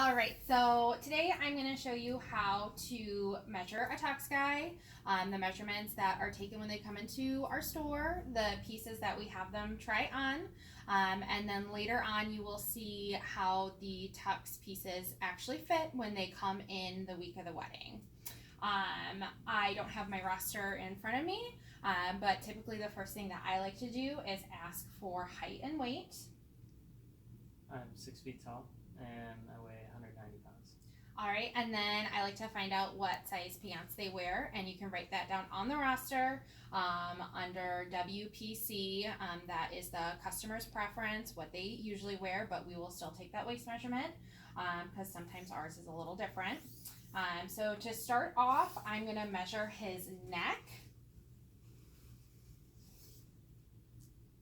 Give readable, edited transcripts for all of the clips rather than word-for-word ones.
All right, so today I'm going to show you how to measure a tux guy, the measurements that are taken when they come into our store, the pieces that we have them try on, and then later on you will see how the tux pieces actually fit when they come in the week of the wedding. I don't have my roster in front of me, but typically the first thing that I like to do is ask for height and weight. I'm 6 feet tall and I weigh 190 pounds. All right, and then I like to find out what size pants they wear, and you can write that down on the roster under WPC. That is the customer's preference, what they usually wear, but we will still take that waist measurement because sometimes ours is a little different. So to start off, I'm going to measure his neck.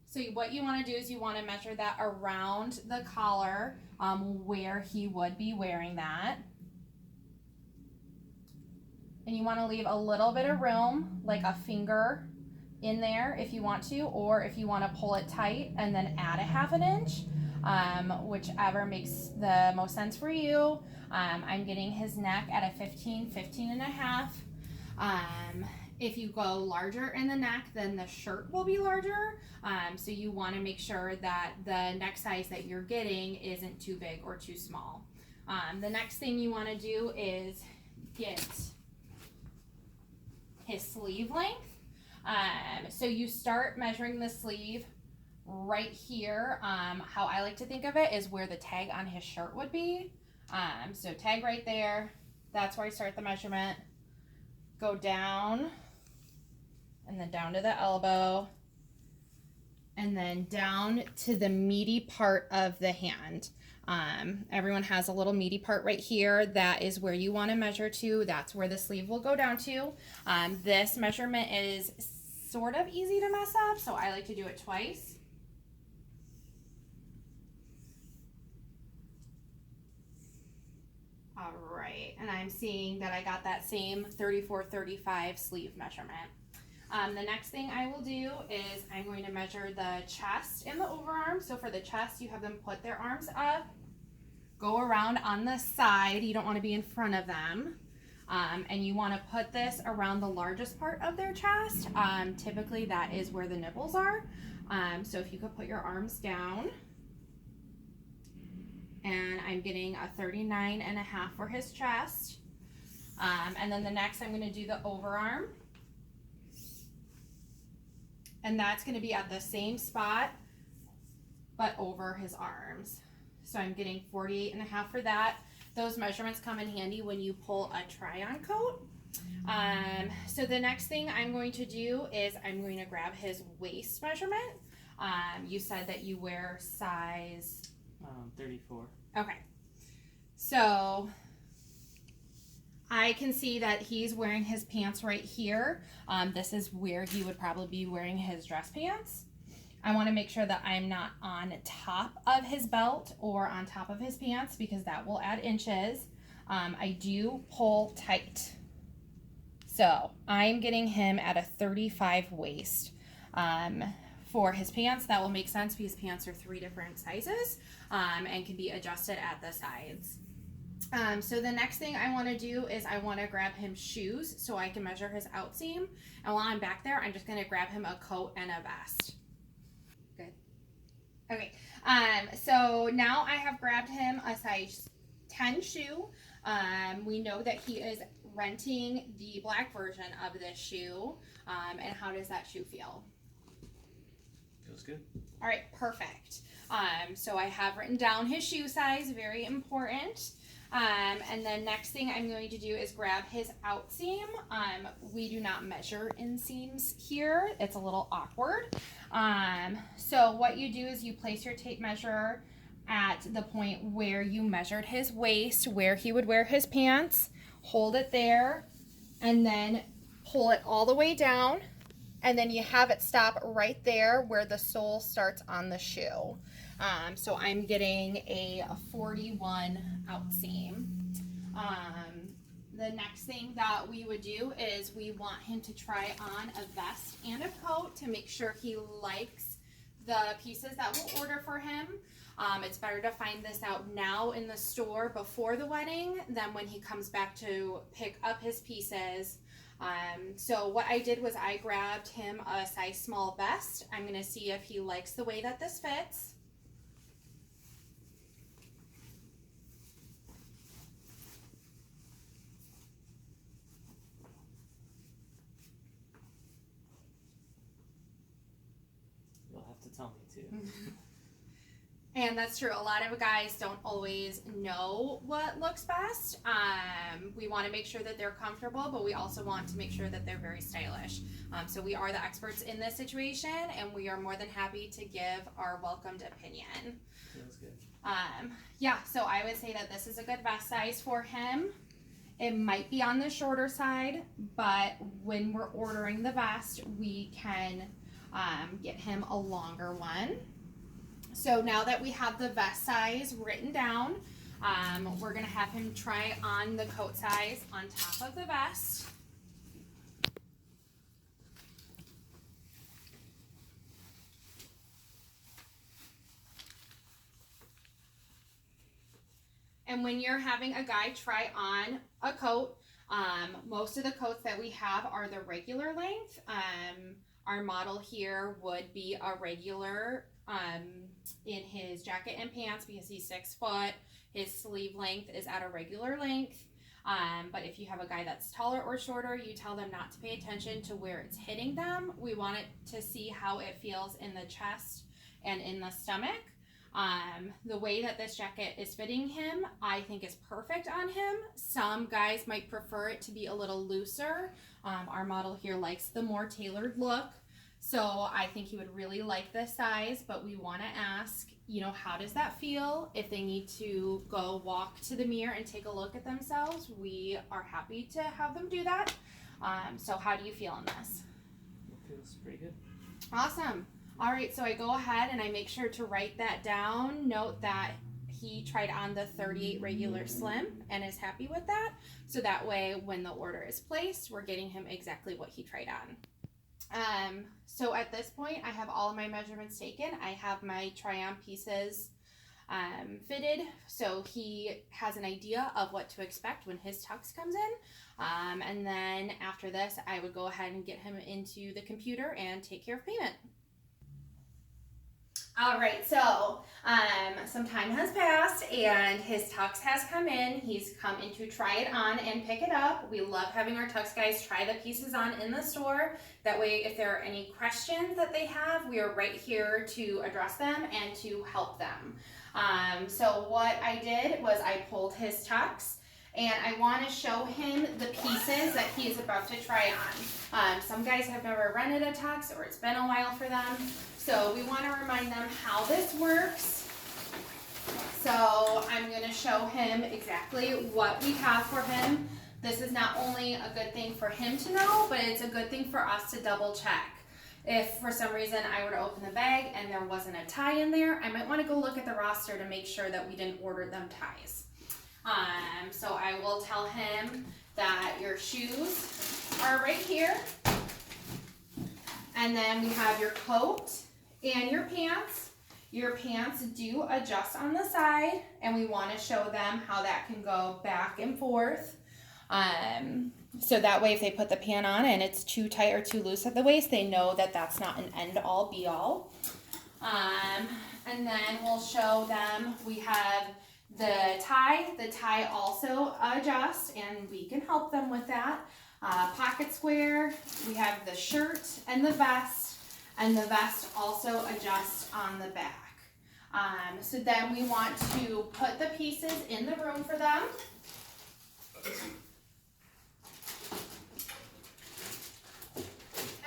So what you want to do is you want to measure that around the collar where he would be wearing that. And you want to leave a little bit of room, like a finger in there if you want to, or if you want to pull it tight and then add a half an inch, whichever makes the most sense for you. I'm getting his neck at a 15 and a half. If you go larger in the neck, then the shirt will be larger. So you want to make sure that the neck size that you're getting isn't too big or too small. The next thing you want to do is get his sleeve length. So you start measuring the sleeve right here. How I like to think of it is where the tag on his shirt would be. So tag right there. That's where I start the measurement. Go down and then down to the elbow and then down to the meaty part of the hand. Everyone has a little meaty part right here. That is where you want to measure to. That's where the sleeve will go down to. This measurement is sort of easy to mess up, so I like to do it twice. All right, and I'm seeing that I got that same 34-35 sleeve measurement. The next thing I will do is I'm going to measure the chest and the overarm. So for the chest, you have them put their arms up, go around on the side. You don't want to be in front of them. And you want to put this around the largest part of their chest. Typically that is where the nipples are. So if you could put your arms down. And I'm getting a 39 and a half for his chest. And then the next I'm going to do the overarm. And that's going to be at the same spot, but over his arms. So I'm getting 48 and a half for that. Those measurements come in handy when you pull a try-on coat. So the next thing I'm going to do is I'm going to grab his waist measurement. You said that you wear size 34. Okay. So I can see that he's wearing his pants right here. This is where he would probably be wearing his dress pants. I want to make sure that I'm not on top of his belt or on top of his pants because that will add inches. I do pull tight. So I'm getting him at a 35 waist. For his pants, that will make sense because pants are 3 different sizes and can be adjusted at the sides. So the next thing I want to do is I want to grab him shoes so I can measure his outseam. And while I'm back there, I'm just going to grab him a coat and a vest. Good. Okay. So now I have grabbed him a size 10 shoe. We know that he is renting the black version of this shoe. And how does that shoe feel? Feels good. All right, perfect. So I have written down his shoe size, very important. And then next thing I'm going to do is grab his outseam. We do not measure inseams here. It's a little awkward. So what you do is you place your tape measure at the point where you measured his waist, where he would wear his pants, hold it there, and then pull it all the way down. And then you have it stop right there where the sole starts on the shoe. So I'm getting a 41 outseam. The next thing that we would do is we want him to try on a vest and a coat to make sure he likes the pieces that we'll order for him. It's better to find this out now in the store before the wedding than when he comes back to pick up his pieces. So what I did was I grabbed him a size small vest. I'm going to see if he likes the way that this fits. You'll have to tell me too. And that's true. A lot of guys don't always know what looks best. We want to make sure that they're comfortable, but we also want to make sure that they're very stylish. So we are the experts in this situation, and we are more than happy to give our welcomed opinion. Feels good. Yeah, so I would say that this is a good vest size for him. It might be on the shorter side, but when we're ordering the vest, we can get him a longer one. So now that we have the vest size written down, we're gonna have him try on the coat size on top of the vest. And when you're having a guy try on a coat, most of the coats that we have are the regular length. Our model here would be a regular in his jacket and pants because he's 6 foot. His sleeve length is at a regular length. But if you have a guy that's taller or shorter, you tell them not to pay attention to where it's hitting them. We want it to see how it feels in the chest and in the stomach. The way that this jacket is fitting him, I think is perfect on him. Some guys might prefer it to be a little looser. Our model here likes the more tailored look. So I think he would really like this size, but we want to ask, you know, how does that feel? If they need to go walk to the mirror and take a look at themselves, we are happy to have them do that. So how do you feel in this? It feels pretty good. Awesome. All right, so I go ahead and I make sure to write that down. Note that he tried on the 38 regular slim and is happy with that. So that way, when the order is placed, we're getting him exactly what he tried on. So at this point, I have all of my measurements taken. I have my try-on pieces fitted, so he has an idea of what to expect when his tux comes in. And then after this, I would go ahead and get him into the computer and take care of payment. All right, so some time has passed and his tux has come in. He's come in to try it on and pick it up. We love having our tux guys try the pieces on in the store. That way, if there are any questions that they have, we are right here to address them and to help them. So what I did was I pulled his tux, and I want to show him the pieces that he is about to try on. Some guys have never rented a tux, or it's been a while for them. So we want to remind them how this works. So I'm going to show him exactly what we have for him. This is not only a good thing for him to know, but it's a good thing for us to double check. If for some reason I were to open the bag and there wasn't a tie in there, I might want to go look at the roster to make sure that we didn't order them ties. So I will tell him that your shoes are right here. And then we have your coat and your pants. Your pants do adjust on the side, and we want to show them how that can go back and forth. So that way if they put the pant on and it's too tight or too loose at the waist, they know that that's not an end-all be-all. And then we'll show them we have the tie. The tie also adjusts, and we can help them with that. Pocket square, we have the shirt and the vest also adjusts on the back. So then we want to put the pieces in the room for them.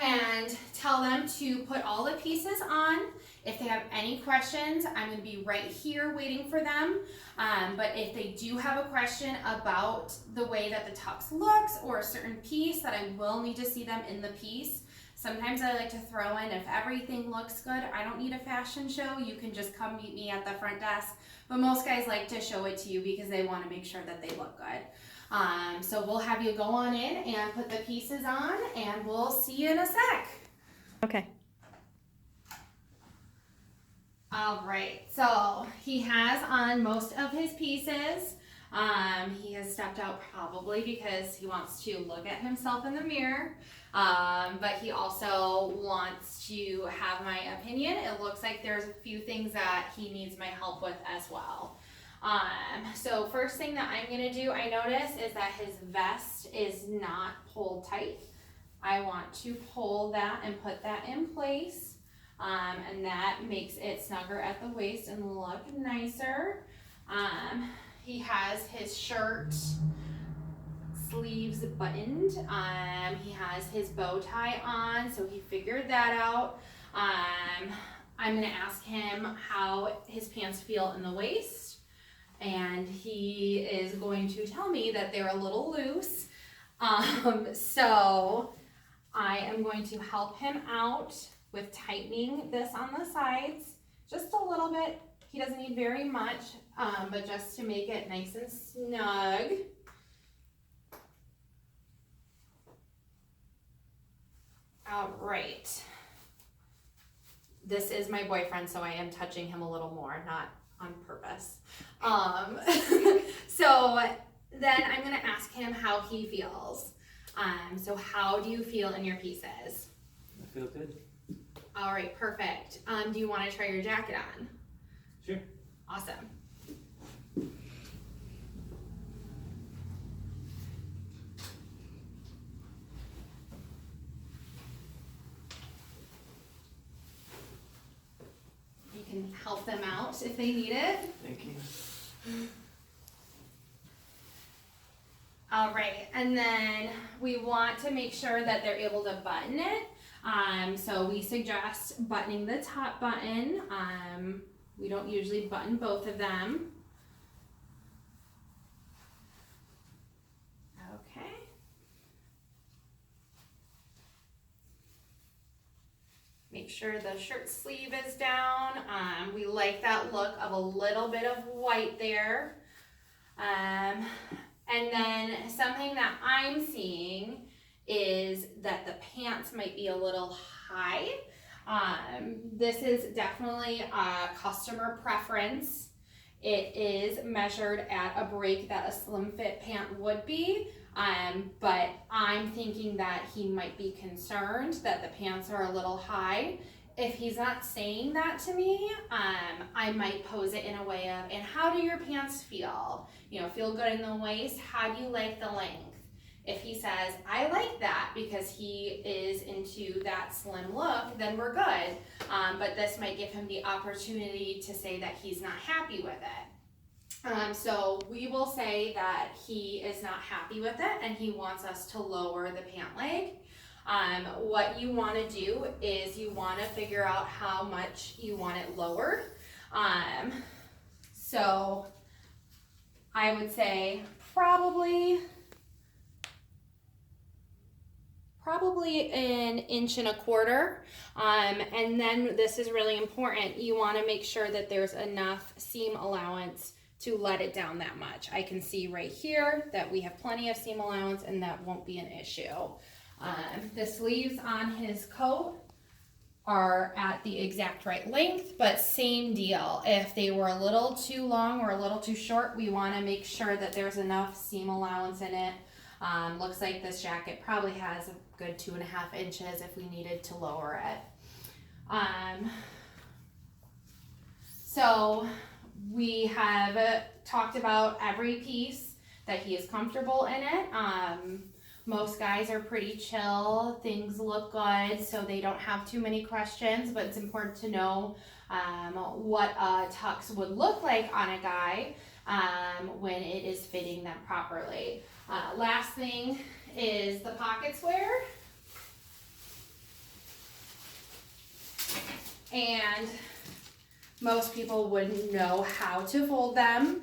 And tell them to put all the pieces on. If they have any questions, I'm going to be right here waiting for them. But if they do have a question about the way that the tux looks or a certain piece that I will need to see them in the piece, sometimes I like to throw in if everything looks good. I don't need a fashion show. You can just come meet me at the front desk. But most guys like to show it to you because they want to make sure that they look good. So we'll have you go on in and put the pieces on, and we'll see you in a sec. Okay. All right, so he has on most of his pieces. He has stepped out probably because he wants to look at himself in the mirror, but he also wants to have my opinion. It looks like there's a few things that he needs my help with as well. So first thing that I'm gonna do, I notice, is that his vest is not pulled tight. I want to pull that and put that in place. And that makes it snugger at the waist and look nicer. He has his shirt sleeves buttoned. He has his bow tie on, so he figured that out. I'm gonna ask him how his pants feel in the waist, and he is going to tell me that they're a little loose. So I am going to help him out with tightening this on the sides just a little bit. He doesn't need very much, but just to make it nice and snug. All right. This is my boyfriend, so I am touching him a little more, not on purpose. So then I'm gonna ask him how he feels. So how do you feel in your pieces? I feel good. All right, perfect. Do you want to try your jacket on? Sure. Awesome. You can help them out if they need it. Thank you. All right, and then we want to make sure that they're able to button it. So we suggest buttoning the top button. We don't usually button both of them. Okay. Make sure the shirt sleeve is down. We like that look of a little bit of white there. And then something that I'm seeing is that the pants might be a little high. This is definitely a customer preference. It is measured at a break that a slim fit pant would be, but I'm thinking that he might be concerned that the pants are a little high. If he's not saying that to me, I might pose it in a way of, and how do your pants feel? You know, feel good in the waist? How do you like the length? If he says, I like that because he is into that slim look, then we're good. But this might give him the opportunity to say that he's not happy with it. So we will say that he is not happy with it and he wants us to lower the pant leg. What you want to do is you want to figure out how much you want it lowered. So I would say probably an inch and a quarter. And then this is really important. You want to make sure that there's enough seam allowance to let it down that much. I can see right here that we have plenty of seam allowance and that won't be an issue. The sleeves on his coat are at the exact right length, but same deal. If they were a little too long or a little too short, we want to make sure that there's enough seam allowance in it. Looks like this jacket probably has a good 2.5 inches if we needed to lower it. So we have talked about every piece that he is comfortable in it. Most guys are pretty chill, things look good, so they don't have too many questions, but it's important to know what a tux would look like on a guy when it is fitting them properly. Last thing is the pocket square. And most people wouldn't know how to fold them,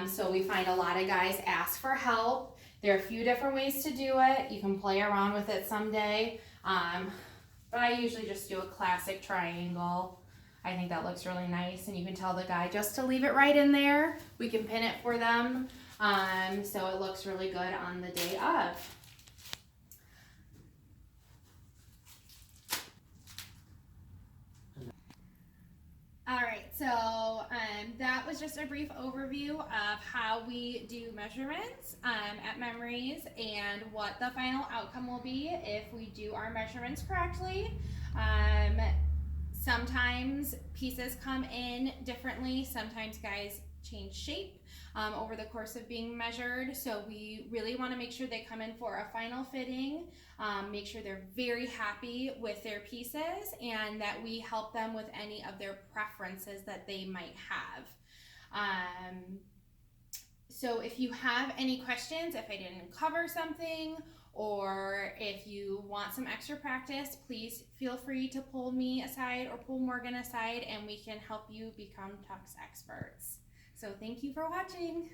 so we find a lot of guys ask for help. There are a few different ways to do it. You can play around with it someday, but I usually just do a classic triangle. I think that looks really nice, and you can tell the guy just to leave it right in there. We can pin it for them, so it looks really good on the day of. All right, so that was just a brief overview of how we do measurements at Memories and what the final outcome will be if we do our measurements correctly. Sometimes pieces come in differently, sometimes guys change shape over the course of being measured, so we really want to make sure they come in for a final fitting, make sure they're very happy with their pieces, and that we help them with any of their preferences that they might have. So if you have any questions, if I didn't cover something, or if you want some extra practice, please feel free to pull me aside or pull Morgan aside, and we can help you become tux experts. So thank you for watching.